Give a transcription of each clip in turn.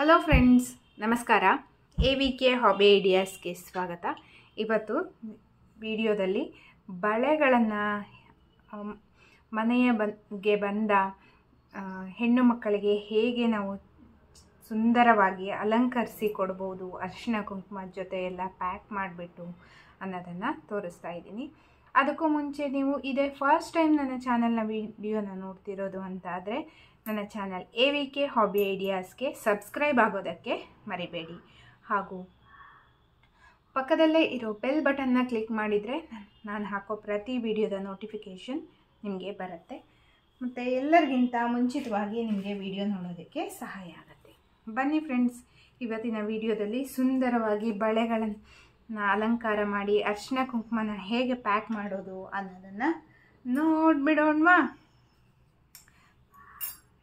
Hello friends, ನಮಸ್ಕಾರ. AVK hobby ಐಡಿಯಾಸ್ಗೆ ಸ್ವಾಗತ. ಇವತ್ತು ವಿಡಿಯೋದಲ್ಲಿ ಬಳೆಗಳನ್ನು ಮನೆಗೆ ಬಂದ ಹೆಣ್ಣು ಮಕ್ಕಳಿಗೆ ಹೇಗೆ ನಾವು ಸುಂದರವಾಗಿ ಅಲಂಕರಿಸಿ ಕೊಡ್ಬೋದು, ಅರಿಶಿನ ಕುಂಕುಮದ ಜೊತೆ ಎಲ್ಲ ಪ್ಯಾಕ್ ಮಾಡಿಬಿಟ್ಟು ಅನ್ನೋದನ್ನು ತೋರಿಸ್ತಾ ಇದ್ದೀನಿ. ಅದಕ್ಕೂ ಮುಂಚೆ ನೀವು ಇದೇ ಫಸ್ಟ್ ಟೈಮ್ ನನ್ನ ಚಾನಲ್ನ ವಿಡಿಯೋನ ನೋಡ್ತಿರೋದು ಅಂತ ಆದರೆ ನನ್ನ ಚಾನಲ್ AVK ಹಾಬಿ ಐಡಿಯಾಸ್ಗೆ ಸಬ್ಸ್ಕ್ರೈಬ್ ಆಗೋದಕ್ಕೆ ಮರಿಬೇಡಿ. ಹಾಗೂ ಪಕ್ಕದಲ್ಲೇ ಇರೋ ಬೆಲ್ ಬಟನ್ನ ಕ್ಲಿಕ್ ಮಾಡಿದರೆ ನಾನು ಹಾಕೋ ಪ್ರತಿ ವಿಡಿಯೋದ ನೋಟಿಫಿಕೇಷನ್ ನಿಮಗೆ ಬರುತ್ತೆ. ಮತ್ತು ಎಲ್ಲರಿಗಿಂತ ಮುಂಚಿತವಾಗಿ ನಿಮಗೆ ವಿಡಿಯೋ ನೋಡೋದಕ್ಕೆ ಸಹಾಯ ಆಗುತ್ತೆ. ಬನ್ನಿ ಫ್ರೆಂಡ್ಸ್, ಇವತ್ತಿನ ವಿಡಿಯೋದಲ್ಲಿ ಸುಂದರವಾಗಿ ಬಳೆಗಳನ್ನು ಅಲಂಕಾರ ಮಾಡಿ ಅರಿಶಿನ ಕುಂಕುಮನ ಹೇಗೆ ಪ್ಯಾಕ್ ಮಾಡೋದು ಅನ್ನೋದನ್ನು ನೋಡಿಬಿಡೋಣವಾ.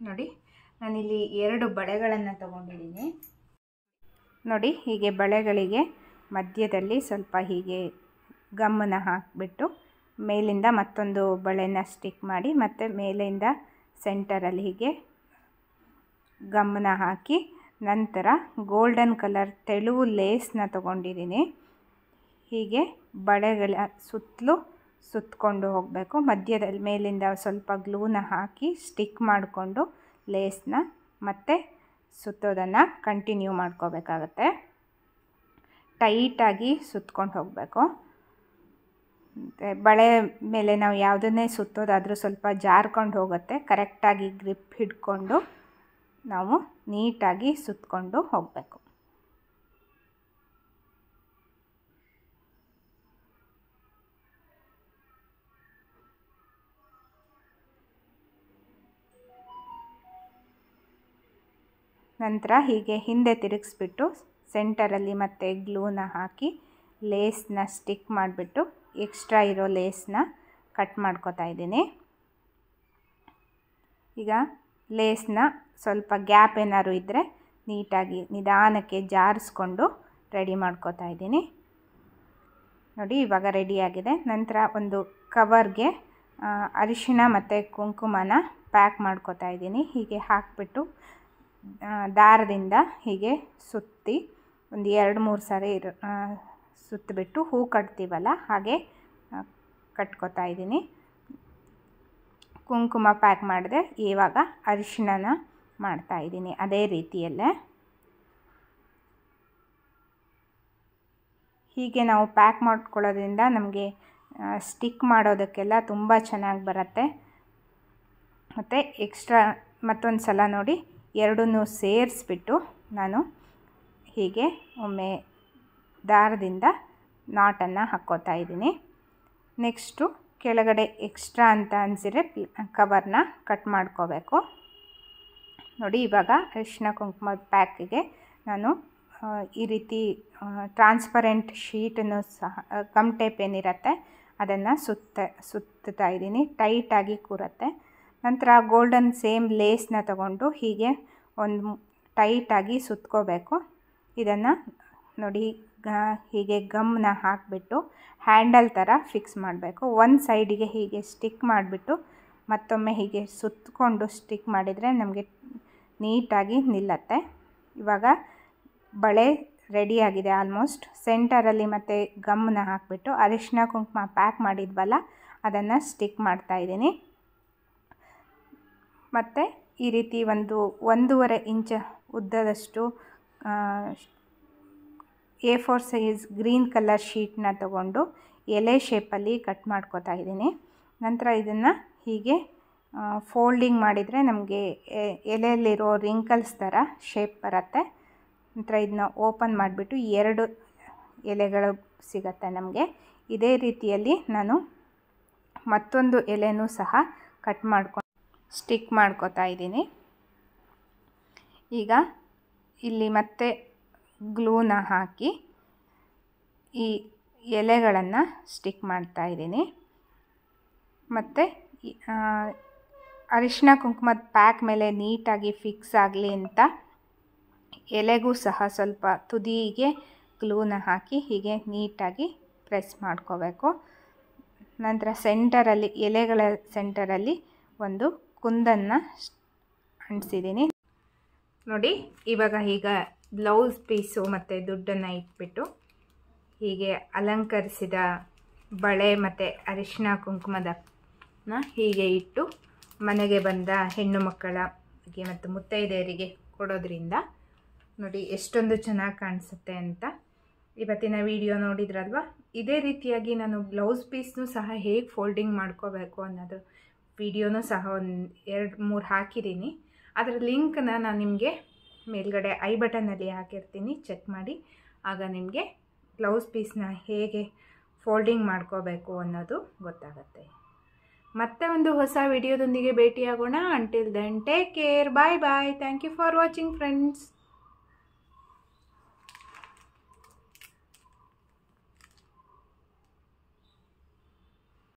ನೋಡಿ, ನಾನಿಲ್ಲಿ 2 ಬಳೆಗಳನ್ನು ತಗೊಂಡಿದ್ದೀನಿ. ನೋಡಿ, ಹೀಗೆ ಬಳೆಗಳಿಗೆ ಮಧ್ಯದಲ್ಲಿ ಸ್ವಲ್ಪ ಹೀಗೆ ಗಮ್ಮನ್ನು ಹಾಕಿಬಿಟ್ಟು ಮೇಲಿಂದ ಮತ್ತೊಂದು ಬಳೆನ ಸ್ಟಿಕ್ ಮಾಡಿ ಮತ್ತು ಮೇಲಿಂದ ಸೆಂಟರಲ್ಲಿ ಹೀಗೆ ಗಮ್ಮನ್ನು ಹಾಕಿ ನಂತರ ಗೋಲ್ಡನ್ ಕಲರ್ ತೆಳು ಲೇಸ್ನ ತಗೊಂಡಿದ್ದೀನಿ. ಹೀಗೆ ಬಳೆಗಳ ಸುತ್ತಲೂ ಸುತ್ತಕೊಂಡು ಹೋಗಬೇಕು. ಮಧ್ಯದಲ್ಲಿ ಮೇಲಿಂದ ಸ್ವಲ್ಪ ಗ್ಲೂನ ಹಾಕಿ ಸ್ಟಿಕ್ ಮಾಡಿಕೊಂಡು ಲೇಸ್ನ ಮತ್ತೆ ಸುತ್ತೋದನ್ನು ಕಂಟಿನ್ಯೂ ಮಾಡ್ಕೋಬೇಕಾಗತ್ತೆ. ಟೈಟಾಗಿ ಸುತ್ಕೊಂಡು ಹೋಗಬೇಕು. ಮತ್ತು ಬಳೆ ಮೇಲೆ ನಾವು ಯಾವುದನ್ನೇ ಸುತ್ತೋದಾದರೂ ಸ್ವಲ್ಪ ಜಾರ್ಕೊಂಡು ಹೋಗುತ್ತೆ. ಕರೆಕ್ಟಾಗಿ ಗ್ರಿಪ್ ಹಿಡ್ಕೊಂಡು ನಾವು ನೀಟಾಗಿ ಸುತ್ತಕೊಂಡು ಹೋಗಬೇಕು. ನಂತರ ಹೀಗೆ ಹಿಂದೆ ತಿರುಗಿಸ್ಬಿಟ್ಟು ಸೆಂಟರಲ್ಲಿ ಮತ್ತೆ ಗ್ಲೂನ ಹಾಕಿ ಲೇಸ್ನ ಸ್ಟಿಕ್ ಮಾಡಿಬಿಟ್ಟು ಎಕ್ಸ್ಟ್ರಾ ಇರೋ ಲೇಸ್ನ ಕಟ್ ಮಾಡ್ಕೋತಾ ಇದ್ದೀನಿ. ಈಗ ಲೇಸ್ನ ಸ್ವಲ್ಪ ಗ್ಯಾಪ್ ಏನಾದ್ರು ಇದ್ದರೆ ನೀಟಾಗಿ ನಿಧಾನಕ್ಕೆ ಜಾರಿಸ್ಕೊಂಡು ರೆಡಿ ಮಾಡ್ಕೋತಾ ಇದ್ದೀನಿ. ನೋಡಿ, ಇವಾಗ ರೆಡಿಯಾಗಿದೆ. ನಂತರ ಒಂದು ಕವರ್ಗೆ ಅರಿಶಿನ ಮತ್ತು ಕುಂಕುಮನ ಪ್ಯಾಕ್ ಮಾಡ್ಕೋತಾ ಇದ್ದೀನಿ. ಹೀಗೆ ಹಾಕಿಬಿಟ್ಟು ದಾರದಿಂದ ಹೀಗೆ ಸುತ್ತಿ ಒಂದು 2-3 ಸಾರಿ ಸುತ್ತಿಬಿಟ್ಟು ಹೂ ಕಟ್ತೀವಲ್ಲ ಹಾಗೆ ಕಟ್ಕೋತಾ ಇದ್ದೀನಿ. ಕುಂಕುಮ ಪ್ಯಾಕ್ ಮಾಡಿದೆ. ಇವಾಗ ಅರಿಶಿಣನ ಮಾಡ್ತಾ ಇದ್ದೀನಿ ಅದೇ ರೀತಿಯಲ್ಲೇ. ಹೀಗೆ ನಾವು ಪ್ಯಾಕ್ ಮಾಡ್ಕೊಳ್ಳೋದ್ರಿಂದ ನಮಗೆ ಸ್ಟಿಕ್ ಮಾಡೋದಕ್ಕೆಲ್ಲ ತುಂಬ ಚೆನ್ನಾಗಿ ಬರುತ್ತೆ. ಮತ್ತು ಎಕ್ಸ್ಟ್ರಾ ಮತ್ತೊಂದು ಸಲ ನೋಡಿ, ಎರಡನ್ನೂ ಸೇರಿಸ್ಬಿಟ್ಟು ನಾನು ಹೀಗೆ ಒಮ್ಮೆ ದಾರದಿಂದ ನಾಟನ್ನು ಹಾಕ್ಕೋತಾ ಇದ್ದೀನಿ. ನೆಕ್ಸ್ಟು ಕೆಳಗಡೆ ಎಕ್ಸ್ಟ್ರಾ ಅಂತ ಅನಿಸಿದ್ರೆ ಕವರ್ನ ಕಟ್ ಮಾಡ್ಕೋಬೇಕು. ನೋಡಿ, ಇವಾಗ ಅರಿಶಿನ ಕುಂಕುಮದ ಪ್ಯಾಕಿಗೆ ನಾನು ಈ ರೀತಿ ಟ್ರಾನ್ಸ್ಪರೆಂಟ್ ಶೀಟನ್ನು ಸಹ ಗಮ್ ಟೇಪ್ ಏನಿರುತ್ತೆ ಅದನ್ನು ಸುತ್ತಾ ಇದ್ದೀನಿ. ಟೈಟಾಗಿ ಕೂರುತ್ತೆ. ನಂತರ ಗೋಲ್ಡನ್ ಸೇಮ್ ಲೇಸ್ನ ತಗೊಂಡು ಹೀಗೆ ಒಂದು ಟೈಟಾಗಿ ಸುತ್ಕೋಬೇಕು. ಇದನ್ನು ನೋಡಿ, ಹೀಗೆ ಗಮ್ನ ಹಾಕಿಬಿಟ್ಟು ಹ್ಯಾಂಡಲ್ ಥರ ಫಿಕ್ಸ್ ಮಾಡಬೇಕು. ಒಂದು ಸೈಡಿಗೆ ಹೀಗೆ ಸ್ಟಿಕ್ ಮಾಡಿಬಿಟ್ಟು ಮತ್ತೊಮ್ಮೆ ಹೀಗೆ ಸುತ್ತಕೊಂಡು ಸ್ಟಿಕ್ ಮಾಡಿದರೆ ನಮಗೆ ನೀಟಾಗಿ ನಿಲ್ಲತ್ತೆ. ಇವಾಗ ಬಳೆ ರೆಡಿಯಾಗಿದೆ ಆಲ್ಮೋಸ್ಟ್. ಸೆಂಟರಲ್ಲಿ ಮತ್ತು ಗಮ್ನ ಹಾಕಿಬಿಟ್ಟು ಅರಿಶಿನ ಕುಂಕುಮ ಪ್ಯಾಕ್ ಮಾಡಿದ್ವಲ್ಲ ಅದನ್ನು ಸ್ಟಿಕ್ ಮಾಡ್ತಾಯಿದ್ದೀನಿ. ಮತ್ತು ಈ ರೀತಿ 1.5 ಇಂಚ್ ಉದ್ದದಷ್ಟು A4 ಸೈಜ್ ಗ್ರೀನ್ ಕಲರ್ ಶೀಟ್ನ ತಗೊಂಡು ಎಲೆ ಶೇಪಲ್ಲಿ ಕಟ್ ಮಾಡ್ಕೋತಾ ಇದ್ದೀನಿ. ನಂತರ ಇದನ್ನು ಹೀಗೆ ಫೋಲ್ಡಿಂಗ್ ಮಾಡಿದರೆ ನಮಗೆ ಎಲೆಯಲ್ಲಿರೋ ರಿಂಕಲ್ಸ್ ಥರ ಶೇಪ್ ಬರುತ್ತೆ. ನಂತರ ಇದನ್ನ ಓಪನ್ ಮಾಡಿಬಿಟ್ಟು 2 ಎಲೆಗಳು ಸಿಗುತ್ತೆ ನಮಗೆ. ಇದೇ ರೀತಿಯಲ್ಲಿ ನಾನು ಮತ್ತೊಂದು ಎಲೆನೂ ಸಹ ಕಟ್ ಮಾಡ್ಕೊಂಡು ಸ್ಟಿಕ್ ಮಾಡ್ಕೋತಾ ಇದ್ದೀನಿ. ಈಗ ಇಲ್ಲಿ ಮತ್ತೆ ಗ್ಲೂನ ಹಾಕಿ ಈ ಎಲೆಗಳನ್ನು ಸ್ಟಿಕ್ ಮಾಡ್ತಾ ಇದ್ದೀನಿ. ಮತ್ತು ಅರಿಶಿನ ಕುಂಕುಮದ ಪ್ಯಾಕ್ ಮೇಲೆ ನೀಟಾಗಿ ಫಿಕ್ಸ್ ಆಗಲಿ ಅಂತ ಎಲೆಗೂ ಸಹ ಸ್ವಲ್ಪ ತುದಿಗೆ ಗ್ಲೂನ ಹಾಕಿ ಹೀಗೆ ನೀಟಾಗಿ ಪ್ರೆಸ್ ಮಾಡ್ಕೋಬೇಕು. ನಂತರ ಸೆಂಟರಲ್ಲಿ ಎಲೆಗಳ ಸೆಂಟರಲ್ಲಿ ಒಂದು ಕುಂದನ್ನು ಅಂಟಿಸಿದ್ದೀನಿ. ನೋಡಿ ಇವಾಗ ಈಗ ಬ್ಲೌಸ್ ಪೀಸು ಮತ್ತು ದುಡ್ಡನ್ನು ಇಟ್ಬಿಟ್ಟು ಹೀಗೆ ಅಲಂಕರಿಸಿದ ಬಳೆ ಮತ್ತು ಅರಿಶಿನ ಕುಂಕುಮದನ್ನ ಹೀಗೆ ಇಟ್ಟು ಮನೆಗೆ ಬಂದ ಹೆಣ್ಣು ಮಕ್ಕಳಿಗೆ ಮತ್ತು ಮುತ್ತೈದೆಯರಿಗೆ ಕೊಡೋದ್ರಿಂದ ನೋಡಿ ಎಷ್ಟೊಂದು ಚೆನ್ನಾಗಿ ಕಾಣಿಸುತ್ತೆ ಅಂತ. ಇವತ್ತಿನ ವಿಡಿಯೋ ನೋಡಿದ್ರಲ್ವ, ಇದೇ ರೀತಿಯಾಗಿ ನಾನು ಬ್ಲೌಸ್ ಪೀಸ್ನೂ ಸಹ ಹೇಗೆ ಫೋಲ್ಡಿಂಗ್ ಮಾಡ್ಕೋಬೇಕು ಅನ್ನೋದು ವಿಡಿಯೋನೂ ಸಹ ಒಂದು 2-3 ಹಾಕಿದ್ದೀನಿ. ಅದರ ಲಿಂಕನ್ನ ನಾನು ನಿಮಗೆ ಮೇಲ್ಗಡೆ ಐ ಬಟನ್ನಲ್ಲಿ ಹಾಕಿರ್ತೀನಿ, ಚೆಕ್ ಮಾಡಿ. ಆಗ ನಿಮಗೆ ಬ್ಲೌಸ್ ಪೀಸ್ನ ಹೇಗೆ ಫೋಲ್ಡಿಂಗ್ ಮಾಡ್ಕೋಬೇಕು ಅನ್ನೋದು ಗೊತ್ತಾಗುತ್ತೆ. ಮತ್ತೆ ಒಂದು ಹೊಸ ವಿಡಿಯೋದೊಂದಿಗೆ ಭೇಟಿಯಾಗೋಣ. Until then take care, bye bye. Thank you for watching friends.